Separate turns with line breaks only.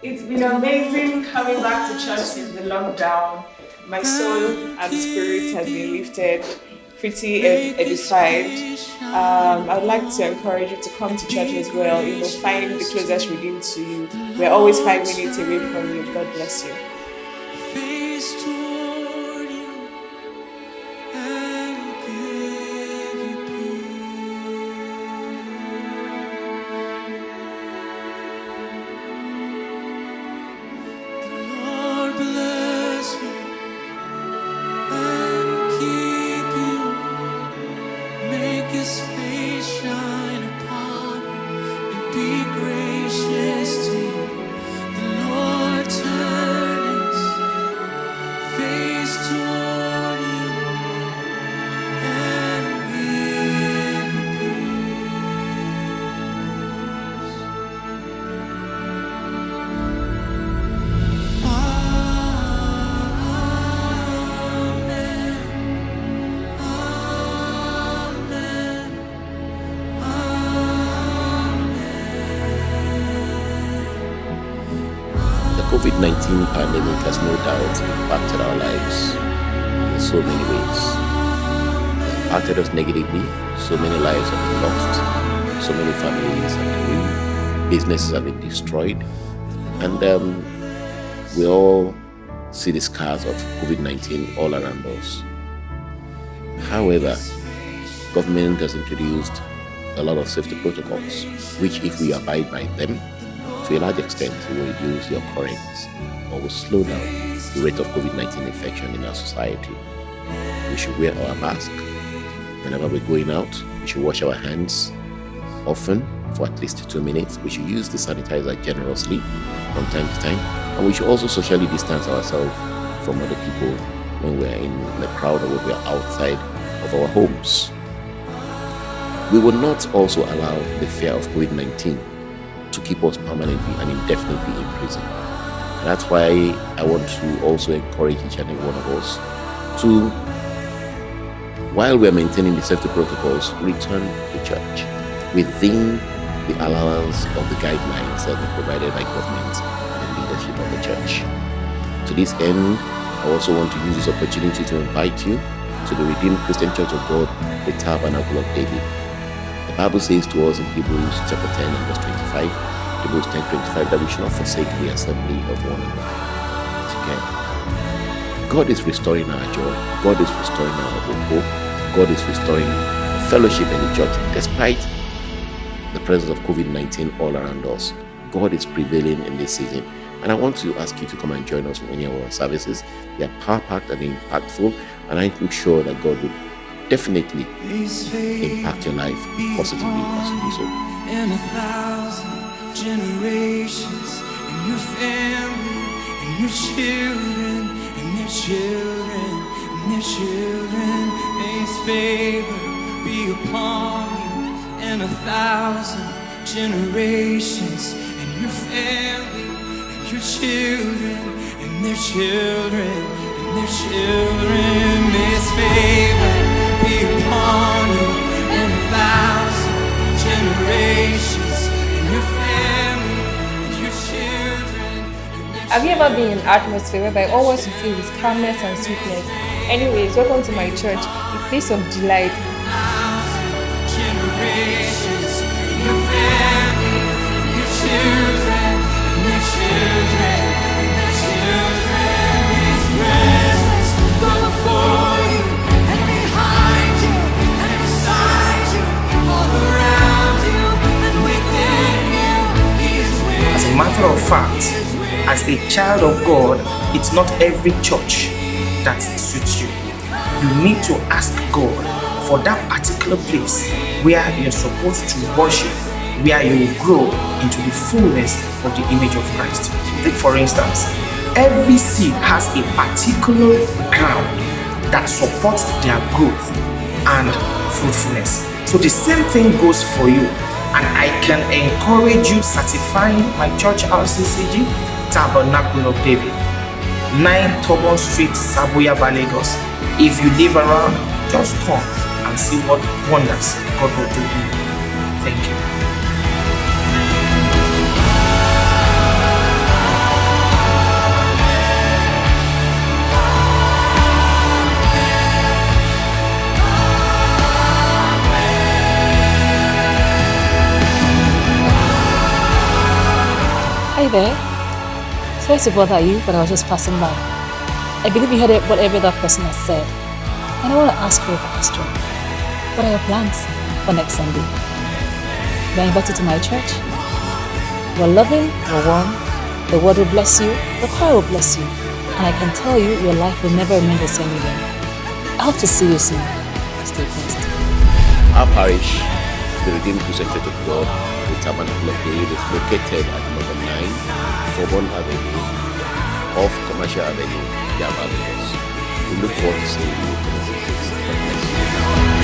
It's been amazing coming back to church since the lockdown. My soul and spirit has been lifted, pretty edified. I'd like to encourage you to come to church as well. Find the closest redeemed to you. We're always 5 minutes away from you. God bless you.
Face toward you and give you peace. The Lord bless you and keep you. Make His face shine upon you and be gracious to you. The Lord turn His face toward you and give you peace.
The COVID-19 pandemic has no doubt impacted our lives in so many ways. It impacted us negatively. So many lives have been lost. So many families have been ruined. Businesses have been destroyed. And we all see the scars of COVID-19 all around us. However, government has introduced a lot of safety protocols, which if we abide by them, to a large extent, will reduce the occurrence or will slow down the rate of COVID-19 infection in our society. We should wear our mask whenever we're going out. We should wash our hands often for at least 2 minutes. We should use the sanitizer generously from time to time. And we should also socially distance ourselves from other people when we're in the crowd or when we're outside of our homes. We will not also allow the fear of COVID-19 to keep us permanently and indefinitely in prison. And that's why I want to also encourage each and every one of us to, while we're maintaining the safety protocols, return to church within the allowance of the guidelines that are provided by government and the leadership of the church. To this end, I also want to use this opportunity to invite you to the Redeemed Christian Church of God, the Tabernacle of David. The Bible says to us in Hebrews chapter 10 and verse 25, Hebrews 10:25, that we should not forsake the assembly of one another together. God is restoring our joy. God is restoring our hope. God is restoring fellowship in the church despite the presence of COVID-19 all around us. God is prevailing in this season. And I want to ask you to come and join us for any of our services. They are power-packed and impactful, and I'm sure that God will definitely impact your life positively as you do so.
And 1,000 generations, and your family, and your children, and their children, and their children. May His favor be upon you, and 1,000 generations, and your family, and your children, and their children, and their children. May His favor be upon you, and 1,000 generations, and your family, and your children, and their
Have you ever been in an atmosphere whereby always you feel with calmness and sweetness? Anyways, welcome to my church, a place of delight.
1,000 generations, and your family, and your children, and their children, and their children. His presence go before you, and behind you, and beside you, all around you, and within you. He is with
As a matter of fact, as a child of God, it's not every church that suits you. You need to ask God for that particular place where you're supposed to worship, where you will grow into the fullness of the image of Christ. Take for instance, every seed has a particular ground that supports their growth and fruitfulness. So the same thing goes for you. And I can encourage you certifying my church RCCG, Tabernacle of David, 9 Tobon Street, Sabuya, Lagos. If you live around, just come and see what wonders God will do in you. Thank you.
Hi there. Sorry to bother you, but I was just passing by. I believe you heard what every other person has said. And I want to ask you a question. What are your plans for next Sunday? You are invited to my church. We're loving, we're warm. The word will bless you, the choir will bless you. And I can tell you, your life will never remain the same again. I hope to see you soon. Stay blessed.
Our parish, the Redeemed Crusader of God, the Tabernacle of David, is located at number 9, Fobon Avenue, off Commercial Avenue, Yaba, Lagos. We look forward to seeing you. God bless you.